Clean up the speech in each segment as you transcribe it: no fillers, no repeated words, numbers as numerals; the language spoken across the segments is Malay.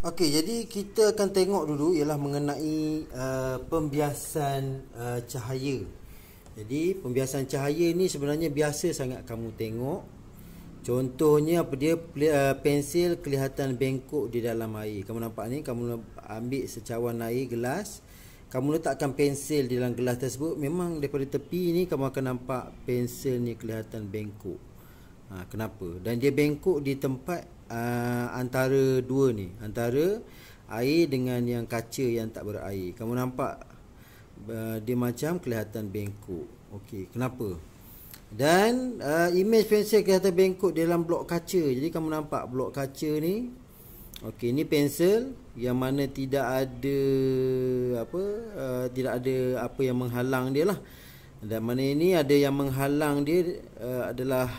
Okey, jadi kita akan tengok dulu ialah mengenai pembiasan cahaya. Jadi pembiasan cahaya ni sebenarnya biasa sangat kamu tengok. Contohnya apa dia, pensil kelihatan bengkok di dalam air. Kamu nampak ni, kamu ambil secawan air gelas, kamu letakkan pensil di dalam gelas tersebut, memang daripada tepi ni kamu akan nampak pensil ni kelihatan bengkok. Kenapa? Dan dia bengkok di tempat antara dua ni, antara air dengan yang kaca yang tak berair. Kamu nampak dia macam kelihatan bengkok. Okey, kenapa? Dan imej pensel kelihatan bengkok dalam blok kaca. Jadi kamu nampak blok kaca ni. Okey, ni pensel yang mana tidak ada tidak ada apa yang menghalang dia lah. Dan mana ini ada yang menghalang dia adalah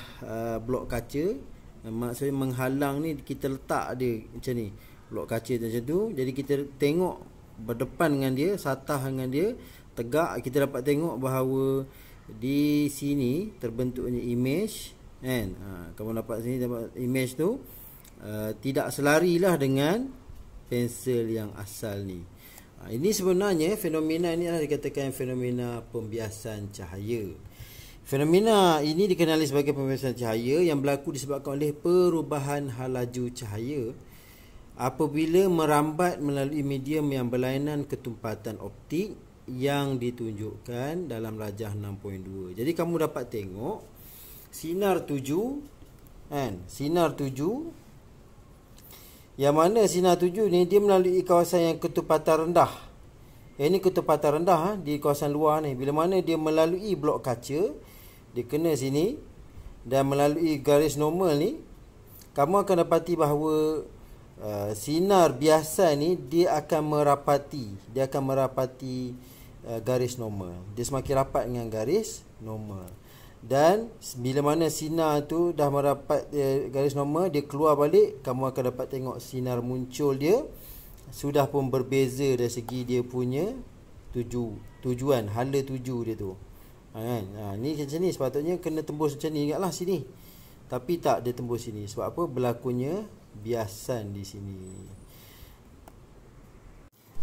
blok kaca. Maksudnya menghalang ni kita letak dia macam ni, blok kaca macam tu. Jadi kita tengok berdepan dengan dia, satah dengan dia, tegak, kita dapat tengok bahawa di sini terbentuknya imej kan. Kamu dapat sini, dapat imej tu tidak selarilah dengan pensel yang asal ni. Ini sebenarnya fenomena ni adalah dikatakan fenomena pembiasan cahaya. Fenomena ini dikenali sebagai pembiasan cahaya yang berlaku disebabkan oleh perubahan halaju cahaya apabila merambat melalui medium yang berlainan ketumpatan optik yang ditunjukkan dalam rajah 6.2. Jadi kamu dapat tengok sinar tuju kan, sinar tuju yang mana sinar tuju ni dia melalui kawasan yang ketupatan rendah. Ini ketupatan rendah di kawasan luar ni. Bila mana dia melalui blok kaca, dia kena sini dan melalui garis normal ni, kamu akan dapati bahawa sinar biasa ni dia akan merapati, garis normal. Dia semakin rapat dengan garis normal. Dan bila mana sinar tu dah merapat garis normal, dia keluar balik, kamu akan dapat tengok sinar muncul dia sudah pun berbeza dari segi dia punya tujuan, hala tuju dia tu. Ni macam ni, sepatutnya kena tembus macam ni ingatlah sini. Tapi tak, dia tembus sini. Sebab apa? Berlakunya biasan di sini.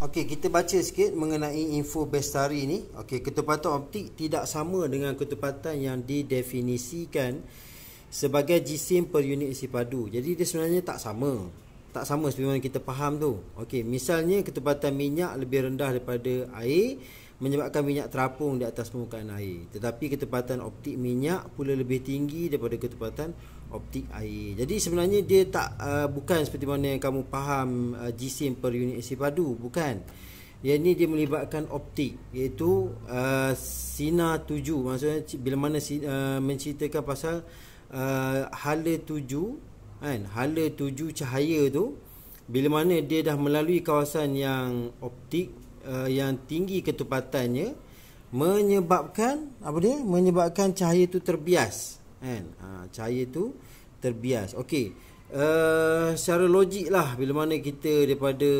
Okey, kita baca sikit mengenai info Bestari ni. Okey, ketepatan optik tidak sama dengan ketepatan yang didefinisikan sebagai jisim per unit isi padu. Jadi dia sebenarnya tak sama. Tak sama seperti mana kita faham tu. Okey, misalnya ketepatan minyak lebih rendah daripada air menyebabkan minyak terapung di atas permukaan air. Tetapi ketepatan optik minyak pula lebih tinggi daripada ketepatan optik air. Jadi sebenarnya dia tak bukan seperti mana yang kamu faham jisim per unit isi padu, bukan. Dia ni dia melibatkan optik, iaitu sinar tuju. Maksudnya bila mana menceritakan pasal hala tuju kan, hala tuju cahaya tu, bila mana dia dah melalui kawasan yang optik yang tinggi ketupatannya, menyebabkan apa dia? Menyebabkan cahaya tu terbias kan. Cahaya tu terbias. Okey. Secara logik lah, bila mana kita daripada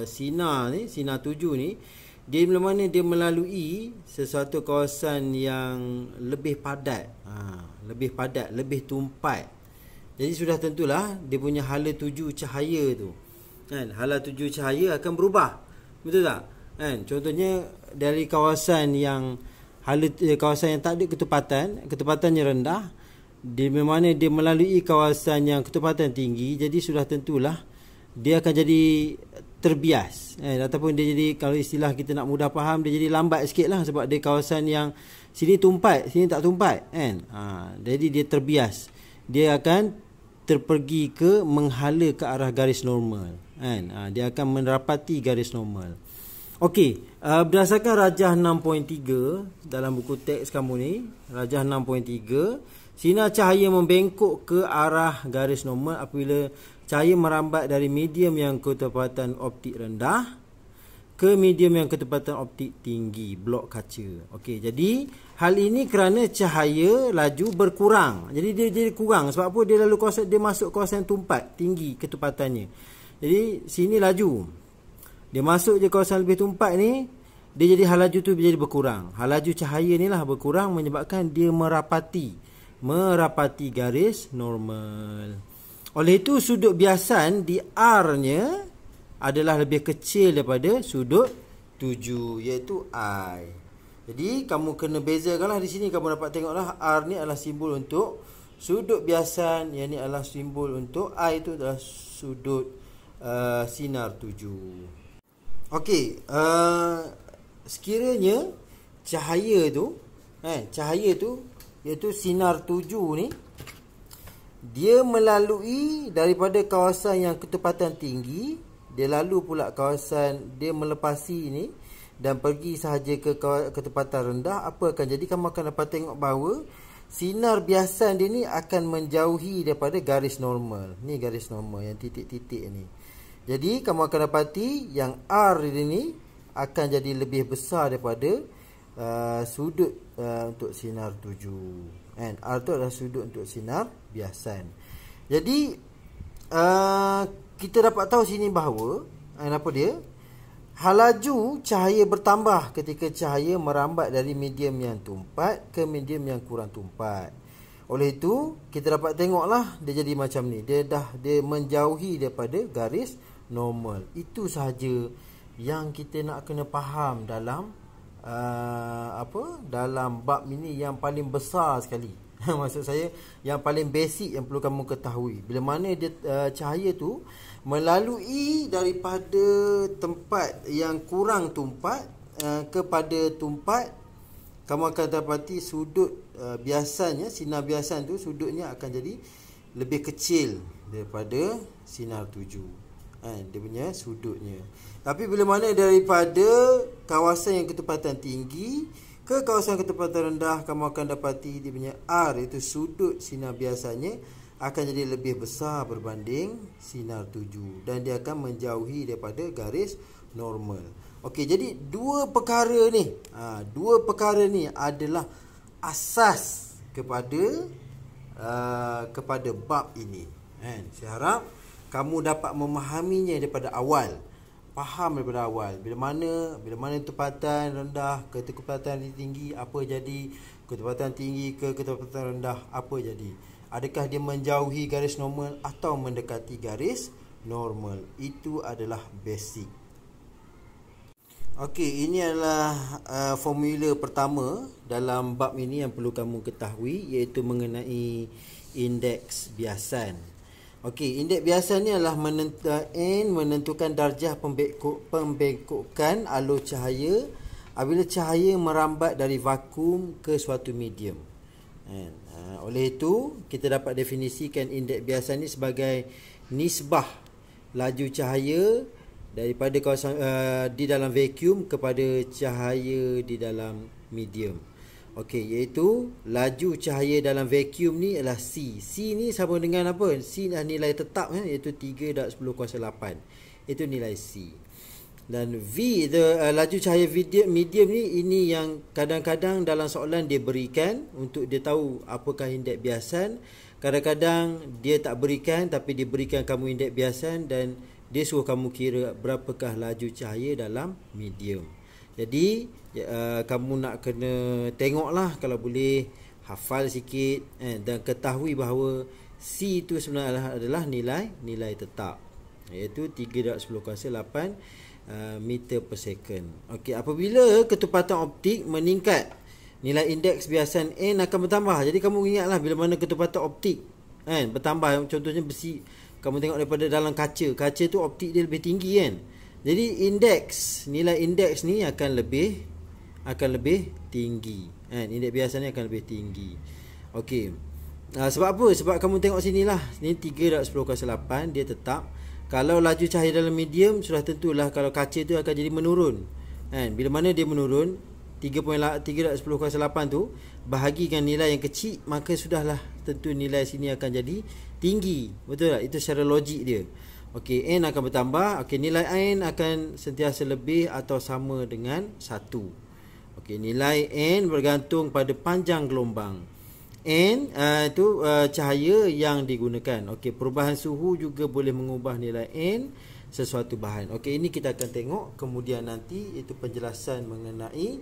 sinar ni, sinar tuju ni, dia bila mana dia melalui sesuatu kawasan yang lebih padat, lebih padat, lebih tumpat. Jadi sudah tentulah dia punya hala tuju cahaya tu kan, hala tuju cahaya akan berubah. Betul tak? Kan? Contohnya dari kawasan yang kawasan yang tak ada ketupatannya rendah, di mana dia melalui kawasan yang ketupatan tinggi, jadi sudah tentulah dia akan jadi terbias. Ataupun dia jadi, kalau istilah kita nak mudah faham, dia jadi lambat sikit lah, sebab dia kawasan yang sini tumpat, sini tak tumpat kan. Jadi dia terbias. Dia akan terpergi ke menghala ke arah garis normal kan. Dia akan merapati garis normal. Okey, berdasarkan rajah 6.3 dalam buku teks kamu ni, rajah 6.3, sinar cahaya membengkok ke arah garis normal apabila cahaya merambat dari medium yang ketepatan optik rendah ke medium yang ketepatan optik tinggi, blok kaca. Okey, jadi hal ini kerana cahaya laju berkurang. Jadi dia jadi kurang sebab apa? Dia lalu kawasan, dia masuk kawasan tumpat, tinggi ketupatannya. Jadi sini laju. Dia masuk je kawasan lebih tumpat ni, dia jadi hal laju tu jadi berkurang. Hal laju cahaya ni lah berkurang menyebabkan dia merapati garis normal. Oleh itu sudut biasan di R-nya adalah lebih kecil daripada sudut 7, iaitu I. Jadi kamu kena bezakanlah di sini, kamu dapat tengoklah R ni adalah simbol untuk sudut biasan, yang ni adalah simbol untuk I, itu adalah sudut sinar 7. Okey, sekiranya cahaya tu iaitu sinar 7 ni, dia melalui daripada kawasan yang ketepatan tinggi, dia lalu pula kawasan, dia melepasi ni dan pergi sahaja ke ketepatan rendah, apa akan jadi? Kamu akan dapat tengok bahawa sinar biasan dia ni akan menjauhi daripada garis normal. Ni garis normal yang titik-titik ni. Jadi kamu akan dapati yang R dia ni akan jadi lebih besar daripada sudut untuk sinar 7. And R tu adalah sudut untuk sinar biasan. Jadi kita dapat tahu sini bahawa apa dia? Laju cahaya bertambah ketika cahaya merambat dari medium yang tumpat ke medium yang kurang tumpat. Oleh itu kita dapat tengoklah dia jadi macam ni. Dia menjauhi daripada garis normal. Itu sahaja yang kita nak kena faham dalam dalam bab ini yang paling besar sekali. Maksud saya yang paling basic yang perlu kamu ketahui. Bila mana dia cahaya tu melalui daripada tempat yang kurang tumpat kepada tumpat, kamu akan dapati sudut biasanya, sinar biasan tu sudutnya akan jadi lebih kecil daripada sinar 7. Dia punya sudutnya. Tapi bila mana daripada kawasan yang ketepatan tinggi ke kawasan ketepatan rendah, kamu akan dapati dia punya R, iaitu sudut sinar biasanya, akan jadi lebih besar berbanding sinar 7 dan dia akan menjauhi daripada garis normal. Okey, jadi dua perkara ni adalah asas kepada bab ini. Saya harap kamu dapat memahaminya daripada awal. Faham daripada awal. Bila mana ketepatan rendah ke ketepatan tinggi, apa jadi? Ketepatan tinggi ke ketepatan rendah, apa jadi? Adakah dia menjauhi garis normal atau mendekati garis normal? Itu adalah basic. Okey, ini adalah formula pertama dalam bab ini yang perlu kamu ketahui, iaitu mengenai indeks biasan. Okey, indeks biasan ni adalah menentukan darjah pembengkokan alur cahaya apabila cahaya merambat dari vakum ke suatu medium. Oleh itu, kita dapat definisikan indeks biasan ni sebagai nisbah laju cahaya daripada kawasan di dalam vacuum kepada cahaya di dalam medium. Okey, iaitu laju cahaya dalam vacuum ni adalah C. C ni sama dengan apa? C adalah nilai tetap, iaitu 3/10⁸. Itu nilai C. Dan V, laju cahaya medium ni, ini yang kadang-kadang dalam soalan dia berikan untuk dia tahu apakah indeks biasan. Kadang-kadang dia tak berikan, tapi dia berikan kamu indeks biasan dan dia suruh kamu kira berapakah laju cahaya dalam medium. Jadi kamu nak kena tengoklah, kalau boleh hafal sikit dan ketahui bahawa C itu sebenarnya adalah nilai tetap, iaitu 3/10⁸ meter per second. Okey, apabila ketepatan optik meningkat, nilai indeks biasan N akan bertambah. Jadi kamu ingatlah bila mana ketepatan optik bertambah, contohnya besi, kamu tengok daripada dalam kaca tu optik dia lebih tinggi kan. Jadi nilai indeks ni akan lebih tinggi. Indeks biasanya akan lebih tinggi. Okey. Sebab apa? Sebab kamu tengok sinilah. Ni 3/10⁸, dia tetap. Kalau laju cahaya dalam medium, sudah tentulah kalau kaca tu akan jadi menurun. Bila mana dia menurun 3/10⁸ tu bahagikan nilai yang kecil, maka sudahlah tentu nilai sini akan jadi tinggi. Betul tak? Itu secara logik dia. Okey, N akan bertambah. Okey, nilai N akan sentiasa lebih atau sama dengan 1. Okey, nilai N bergantung pada panjang gelombang. N itu cahaya yang digunakan. Okey, perubahan suhu juga boleh mengubah nilai N sesuatu bahan. Okey, ini kita akan tengok kemudian nanti, itu penjelasan mengenai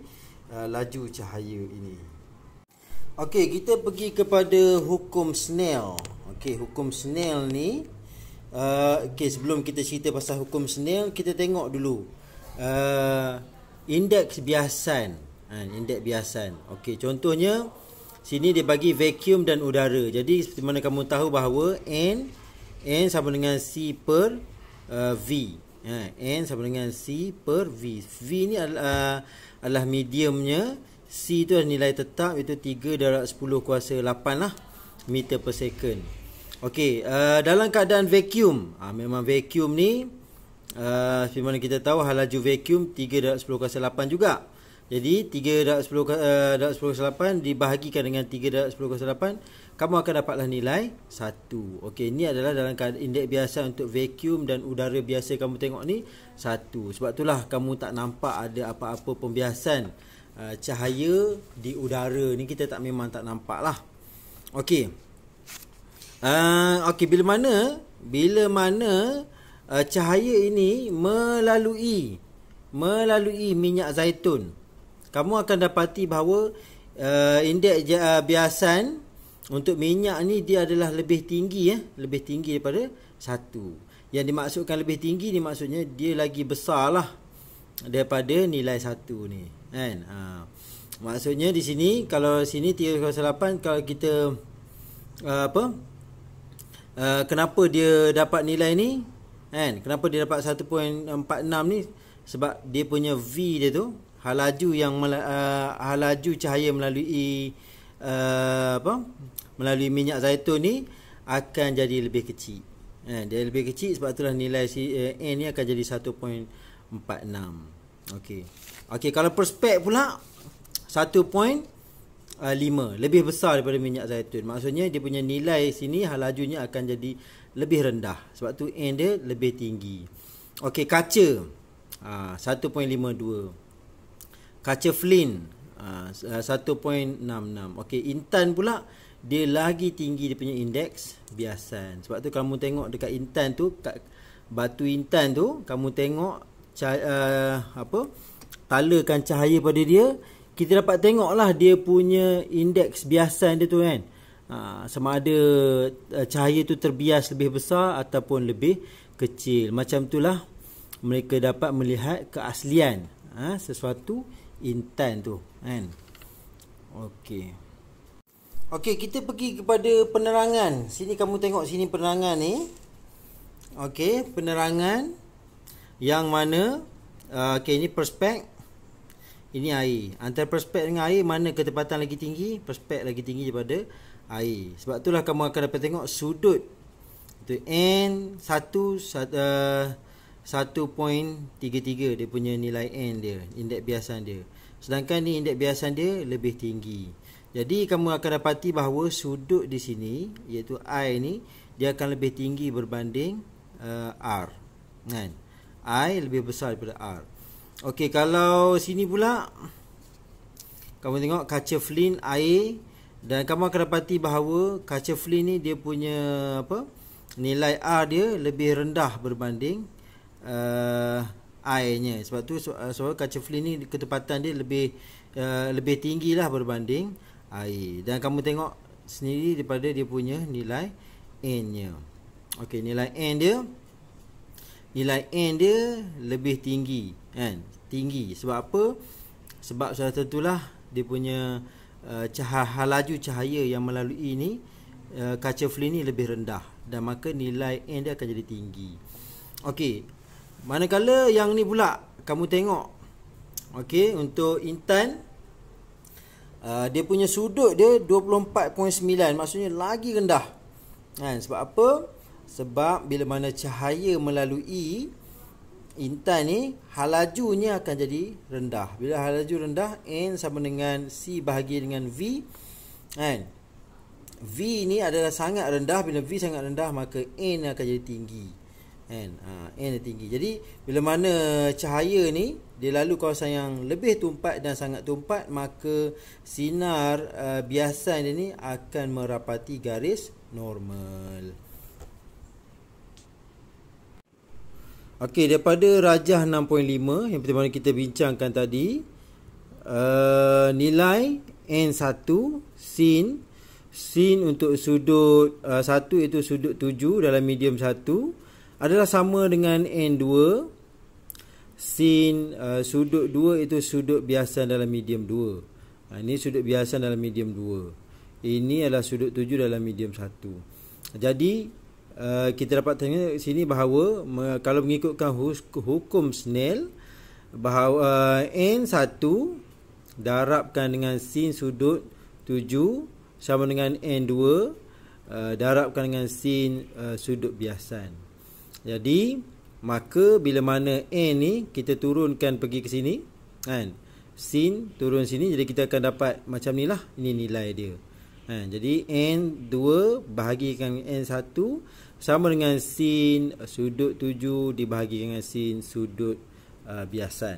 laju cahaya ini. Okey, kita pergi kepada hukum Snell. Okey, hukum Snell ni sebelum kita cerita pasal hukum Snell, kita tengok dulu indeks biasan. Indeks biasan. Okey, contohnya sini dia bagi vacuum dan udara. Jadi seperti mana kamu tahu bahawa N sama dengan C per V. N sama dengan C per V. V ni adalah mediumnya. C tu adalah nilai tetap, iaitu 3/10 kuasa 8 lah meter per second. Okey, dalam keadaan vacuum, memang vacuum ni seperti mana kita tahu halaju vacuum 3/10 kuasa 8 juga. Jadi 3/10 kuasa 8 dibahagikan dengan 3/10 kuasa 8, kamu akan dapatlah nilai 1. Okey, ini adalah dalam keadaan indeks biasa untuk vacuum dan udara biasa kamu tengok ni 1. Sebab itulah kamu tak nampak ada apa-apa pembiasan cahaya di udara ni, kita memang tak nampak lah. Okey. Okey, bila mana cahaya ini melalui minyak zaitun, kamu akan dapati bahawa indeks biasan untuk minyak ni dia adalah lebih tinggi daripada 1. Yang dimaksudkan lebih tinggi ni maksudnya dia lagi besar lah daripada nilai 1 ni, kan? Maksudnya di sini, kalau sini 3/8, kalau kita kenapa dia dapat nilai ni, kan? Kenapa dia dapat 1.46 ni? Sebab dia punya V dia tu, halaju cahaya melalui minyak zaitun ni akan jadi lebih kecil. Dia lebih kecil, sebab itulah nilai N ni akan jadi 1.46. Okey, kalau perspek pula 1.5, lebih besar daripada minyak zaitun. Maksudnya dia punya nilai sini halajunya akan jadi lebih rendah, sebab tu N dia lebih tinggi. Okey, kaca 1.52. Kaca Flint 1.66. Okey, intan pula dia lagi tinggi dia punya indeks biasan. Sebab tu kamu tengok dekat intan tu, kat batu intan tu, kamu tengok talakan cahaya pada dia, kita dapat tengoklah dia punya indeks biasan dia tu, kan? Sama ada cahaya tu terbias lebih besar ataupun lebih kecil. Macam itulah mereka dapat melihat keaslian sesuatu intan tu, kan? Okey, kita pergi kepada penerangan. Sini kamu tengok sini penerangan ni. Okey, penerangan yang mana ini perspek, ini air. Antara perspek dengan air, mana ketepatan lagi tinggi? Perspek lagi tinggi daripada air. Sebab itulah kamu akan dapat tengok sudut itu N 1.33 dia punya nilai N dia, indeks biasan dia. Sedangkan ni indeks biasan dia lebih tinggi. Jadi kamu akan dapati bahawa sudut di sini, iaitu I ni, dia akan lebih tinggi berbanding R, kan? I lebih besar daripada R. Okey, kalau sini pula kamu tengok kaca Flint air, dan kamu akan dapati bahawa kaca Flint ni dia punya nilai R dia lebih rendah berbanding airnya. Sebab tu kaca Flint ni ketepatan dia lebih tinggi lah berbanding air. Dan kamu tengok sendiri daripada dia punya nilai N nya. Okey, nilai N dia lebih tinggi, kan? Tinggi sebab apa? Sebab sudah tentulah dia punya halaju cahaya yang melalui ini kaca Flint ni lebih rendah, dan maka nilai N dia akan jadi tinggi. Okey, manakala yang ni pula kamu tengok, okey, untuk intan dia punya sudut dia 24.9, maksudnya lagi rendah, kan? Sebab apa? Sebab bila mana cahaya melalui intan ni, halajunya akan jadi rendah. Bila halaju rendah, N sama dengan C bahagi dengan V, kan? V ni adalah sangat rendah. Bila V sangat rendah, maka N akan jadi tinggi, kan? N tinggi. Jadi bila mana cahaya ni dia lalu kawasan yang lebih tumpat dan sangat tumpat, maka sinar biasan dia ni akan merapati garis normal. Okey, daripada rajah 6.5 yang pertama kita bincangkan tadi, nilai N1 sin sin untuk sudut 1 itu sudut 7 dalam medium 1 adalah sama dengan N2. Sin sudut 2 itu sudut biasa dalam medium 2. Ini sudut biasa dalam medium 2. Ini adalah sudut 7 dalam medium 1. Jadi kita dapat tengok sini bahawa kalau mengikutkan hukum Snell, bahawa N1 darabkan dengan sin sudut 7 sama dengan N2 darabkan dengan sin sudut biasan. Jadi maka bila mana N ni kita turunkan pergi ke sini kan, sin turun sini, jadi kita akan dapat macam ni lah, ini nilai dia kan. Jadi N2 bahagikan N1 sama dengan sin sudut 7 dibahagi dengan sin sudut biasan.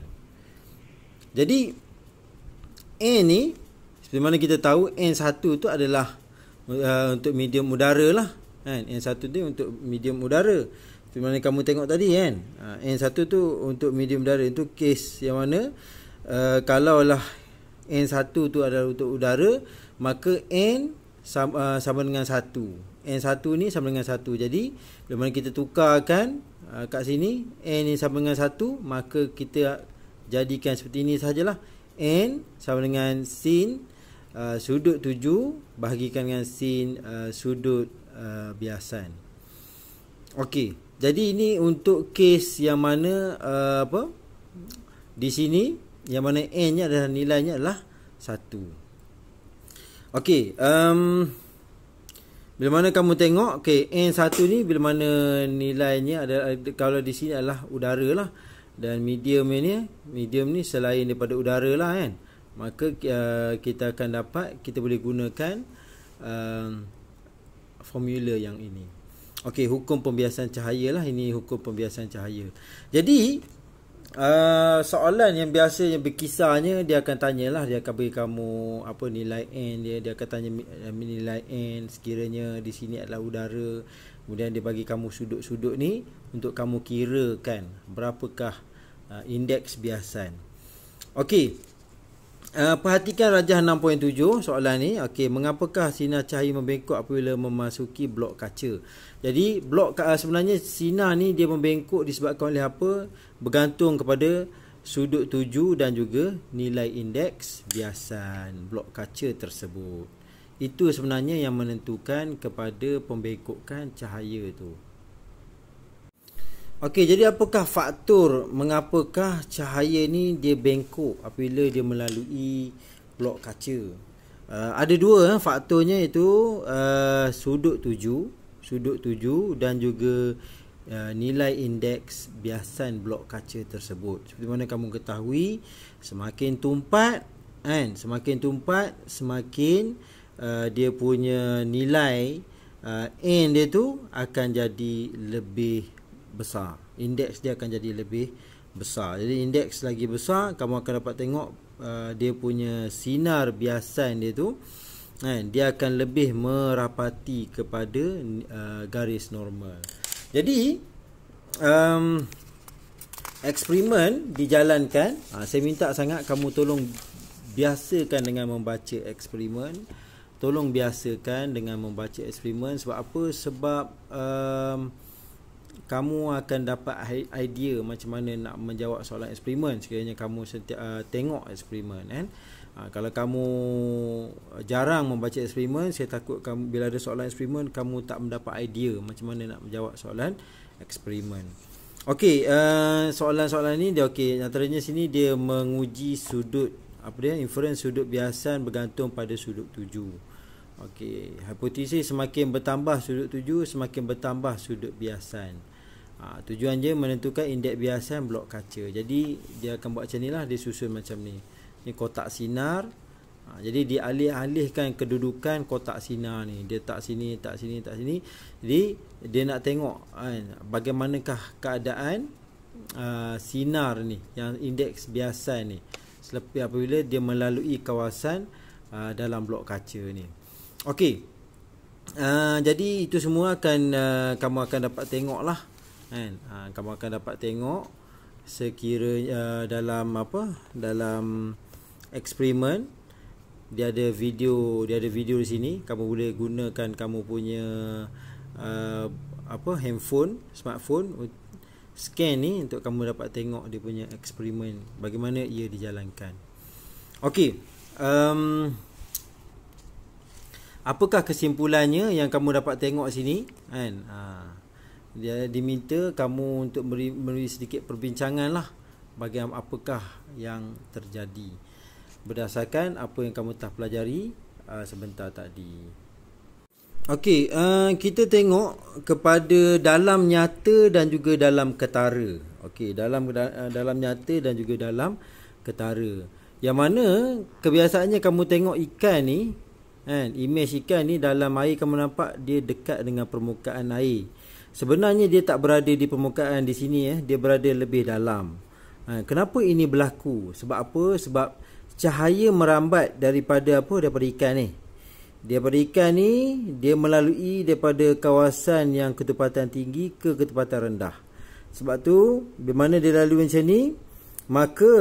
Jadi N ni seperti mana kita tahu, N1 tu adalah untuk medium udara lah kan. N1 tu untuk medium udara seperti mana kamu tengok tadi kan. N1 tu untuk medium udara. Itu kes yang mana kalaulah N1 tu adalah untuk udara, maka N sama dengan 1. N1 ni sama dengan 1. Jadi bila mana kita tukarkan kat sini, N ni sama dengan 1, maka kita jadikan seperti ini sajalah. N sama dengan sin sudut 7 bahagikan dengan sin sudut biasan. Okey, jadi ini untuk kes yang mana di sini yang mana N nya adalah nilainya adalah 1. Okey, bila mana kamu tengok N1 ni bila mana nilainya adalah, kalau di sini adalah udara lah, dan medium ni selain daripada udara lah kan, maka kita akan dapat, kita boleh gunakan formula yang ini. Okey, hukum pembiasan cahaya lah, ini hukum pembiasan cahaya. Jadi soalan yang biasa yang berkisarnya, dia akan tanyalah, dia akan bagi kamu apa nilai N dia akan tanya nilai N sekiranya di sini adalah udara. Kemudian dia bagi kamu sudut-sudut ni untuk kamu kirakan berapakah indeks biasan. Okey, perhatikan rajah 6.7 soalan ni. Okey, mengapakah sinar cahaya membengkok apabila memasuki blok kaca? Jadi blok sebenarnya sinar ni dia membengkok disebabkan oleh apa? Bergantung kepada sudut 7 dan juga nilai indeks biasan blok kaca tersebut. Itu sebenarnya yang menentukan kepada pembengkokan cahaya tu. Okey, jadi apakah faktor mengapakah cahaya ni dia bengkok apabila dia melalui blok kaca? Ada dua faktornya, itu sudut 7 dan juga nilai indeks biasan blok kaca tersebut. Seperti mana kamu ketahui, semakin tumpat semakin dia punya nilai N dia tu akan jadi lebih besar. Indeks dia akan jadi lebih besar. Jadi indeks lagi besar, kamu akan dapat tengok dia punya sinar biasan dia tu dia akan lebih merapati kepada garis normal. Jadi eksperimen dijalankan. Saya minta sangat kamu tolong biasakan dengan membaca eksperimen. Tolong biasakan dengan membaca eksperimen. Sebab apa? Sebab kamu akan dapat idea macam mana nak menjawab soalan eksperimen sekiranya kamu tengok eksperimen kan. Kalau kamu jarang membaca eksperimen, saya takut kamu bila ada soalan eksperimen kamu tak mendapat idea macam mana nak menjawab soalan eksperimen. Okey, soalan-soalan ni dia okey, antaranya sini dia menguji sudut inference sudut biasan bergantung pada sudut 7. Okey, hipotesis semakin bertambah sudut 7 semakin bertambah sudut biasan. Tujuan dia menentukan indeks biasan blok kaca. Jadi dia akan buat macam ni lah, dia susun macam ni. Ni kotak sinar. Jadi dia alih-alihkan kedudukan kotak sinar ni. Dia tak sini, tak sini, tak sini. Jadi dia nak tengok bagaimanakah keadaan sinar ni, yang indeks biasan ni, selepas apabila dia melalui kawasan dalam blok kaca ni. Okey. Jadi itu semua akan kamu akan dapat tengok lah kan. Kamu akan dapat tengok sekiranya dalam eksperimen dia ada video di sini. Kamu boleh gunakan kamu punya handphone, smartphone, scan ni untuk kamu dapat tengok dia punya eksperimen bagaimana ia dijalankan. Okey, apakah kesimpulannya yang kamu dapat tengok sini kan? Dia diminta kamu untuk beri sedikit perbincangan lah bagaimana apakah yang terjadi berdasarkan apa yang kamu telah pelajari sebentar tadi. Okey, kita tengok kepada dalam nyata dan juga dalam ketara. Okey, dalam nyata dan juga dalam ketara. Yang mana kebiasaannya kamu tengok ikan ni, kan, image ikan ni dalam air kamu nampak dia dekat dengan permukaan air. Sebenarnya dia tak berada di permukaan di sini, dia berada lebih dalam. Kenapa ini berlaku? Sebab apa? Sebab cahaya merambat daripada ikan ni. Daripada ikan ni, dia melalui daripada kawasan yang ketepatan tinggi ke ketepatan rendah. Sebab tu, bila mana dia lalu macam ni, maka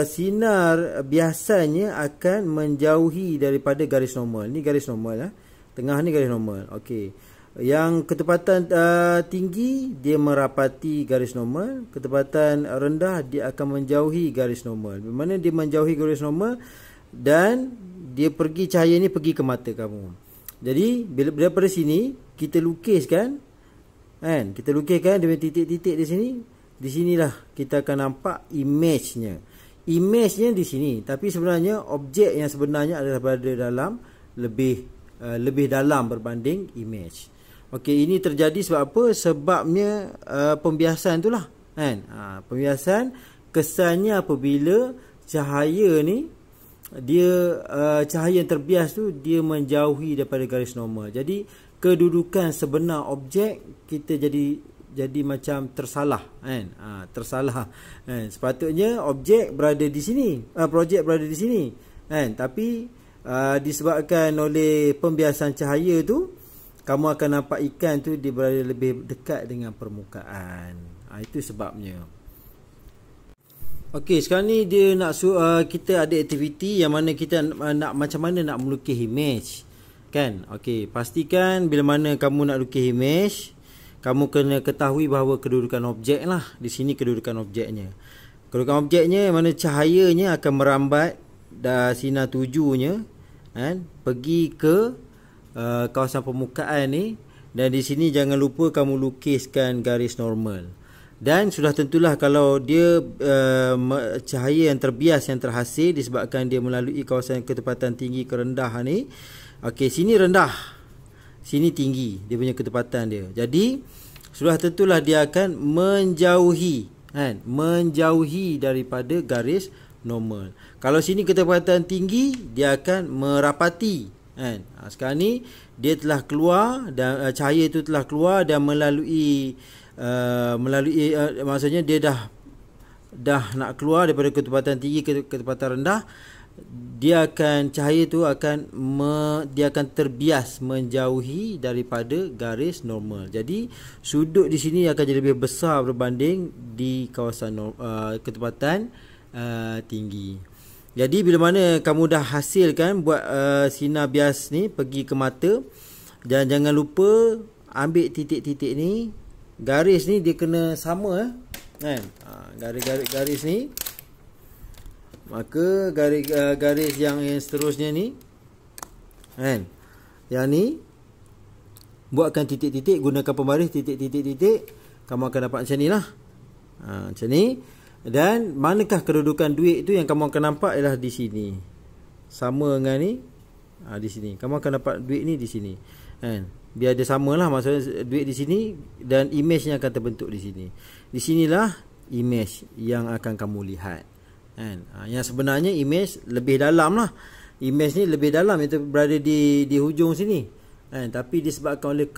sinar biasanya akan menjauhi daripada garis normal. Ni garis normal. Tengah ni garis normal. Okey. Yang ketepatan tinggi, dia merapati garis normal. Ketepatan rendah, dia akan menjauhi garis normal. Bila mana dia menjauhi garis normal, dan dia pergi, cahaya ni pergi ke mata kamu. Jadi bila daripada sini kita lukiskan, kan, kita lukiskan dengan titik-titik di sini. Di sinilah kita akan nampak image-nya. Image-nya di sini, tapi sebenarnya objek yang sebenarnya adalah berada dalam lebih dalam berbanding image. Okey, ini terjadi sebab apa? Sebabnya pembiasan itulah, kan. Pembiasan kesannya apabila cahaya ni, dia cahaya yang terbias tu dia menjauhi daripada garis normal. Jadi kedudukan sebenar objek kita jadi macam tersalah, kan? Tersalah, kan? Sepatutnya objek berada di sini, projek berada di sini, kan? Tapi disebabkan oleh pembiasan cahaya tu, kamu akan nampak ikan tu dia berada lebih dekat dengan permukaan. Itu sebabnya. Okey, sekarang ni dia nak kita ada aktiviti yang mana kita nak macam mana nak melukis image, kan? Okey, pastikan bila mana kamu nak lukis image, kamu kena ketahui bahawa kedudukan objek lah. Di sini kedudukan objeknya. Kedudukan objeknya yang mana cahayanya akan merambat dari sinar tujunya, kan, pergi ke kawasan permukaan ni, dan di sini jangan lupa kamu lukiskan garis normal. Dan sudah tentulah kalau dia cahaya yang terbias yang terhasil disebabkan dia melalui kawasan ketepatan tinggi ke rendah ni. Okey, sini rendah, sini tinggi dia punya ketepatan dia. Jadi sudah tentulah dia akan menjauhi, kan, menjauhi daripada garis normal. Kalau sini ketepatan tinggi, dia akan merapati, kan. Sekarang ni dia telah keluar dan cahaya itu telah keluar dan melalui maksudnya dia dah nak keluar daripada ketepatan tinggi ke ketepatan rendah. Dia akan cahaya itu dia akan terbias menjauhi daripada garis normal. Jadi sudut di sini akan jadi lebih besar berbanding di kawasan ketepatan tinggi. Jadi bila mana kamu dah hasilkan buat sinar bias ni pergi ke mata, dan jangan lupa ambil titik-titik ni. Garis ni dia kena sama, kan? Garis ni, maka garis yang seterusnya ni, kan, yang ni buatkan titik-titik, gunakan pembaris titik-titik-titik, kamu akan dapat macam ni lah, macam ni. Dan manakah kedudukan duit tu yang kamu akan nampak ialah di sini, sama dengan ni, di sini kamu akan dapat duit ni di sini, kan. Biar dia samalah, maksudnya duit di sini dan image yang akan terbentuk di sini. Di sinilah image yang akan kamu lihat, kan. Yang sebenarnya image lebih dalam lah. Image ni lebih dalam, itu berada di hujung sini, kan. Tapi disebabkan oleh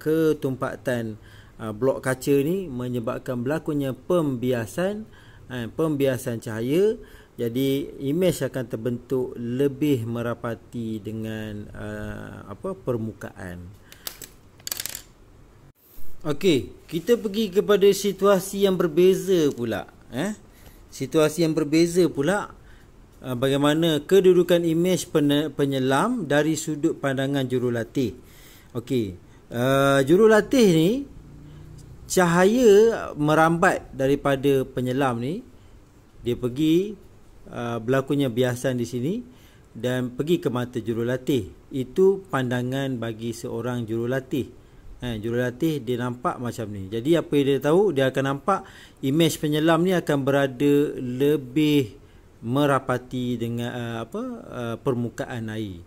ketumpatan blok kaca ni menyebabkan berlakunya pembiasan cahaya. Jadi image akan terbentuk lebih merapati dengan permukaan. Okey, kita pergi kepada situasi yang berbeza pula. Situasi yang berbeza pula bagaimana kedudukan imej penyelam dari sudut pandangan jurulatih. Okey, jurulatih ni, cahaya merambat daripada penyelam ni, dia pergi berlakunya biasan di sini dan pergi ke mata jurulatih. Itu pandangan bagi seorang jurulatih. Jurulatih dia nampak macam ni. Jadi apa yang dia tahu, dia akan nampak imej penyelam ni akan berada lebih merapati dengan permukaan air,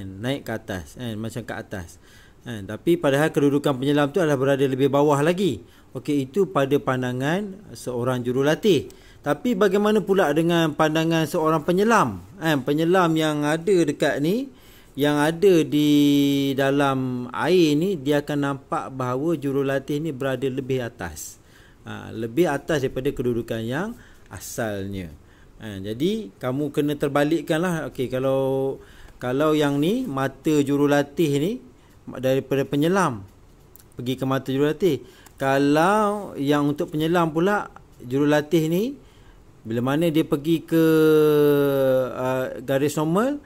naik ke atas, macam ke atas. Tapi padahal kedudukan penyelam tu adalah berada lebih bawah lagi. Okey, itu pada pandangan seorang jurulatih. Tapi bagaimana pula dengan pandangan seorang penyelam? Penyelam yang ada dekat ni, yang ada di dalam air ni, dia akan nampak bahawa jurulatih ni berada lebih atas. Lebih atas daripada kedudukan yang asalnya. Jadi kamu kena terbalikkanlah. Okey, kalau yang ni mata jurulatih ni daripada penyelam pergi ke mata jurulatih. Kalau yang untuk penyelam pula, jurulatih ni bila mana dia pergi ke garis normal,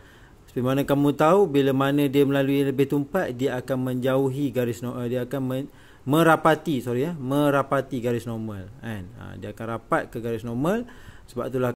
seperti mana kamu tahu, bila mana dia melalui lebih tumpat, dia akan menjauhi garis normal, dia akan merapati garis normal. Dia akan rapat ke garis normal. Sebab itulah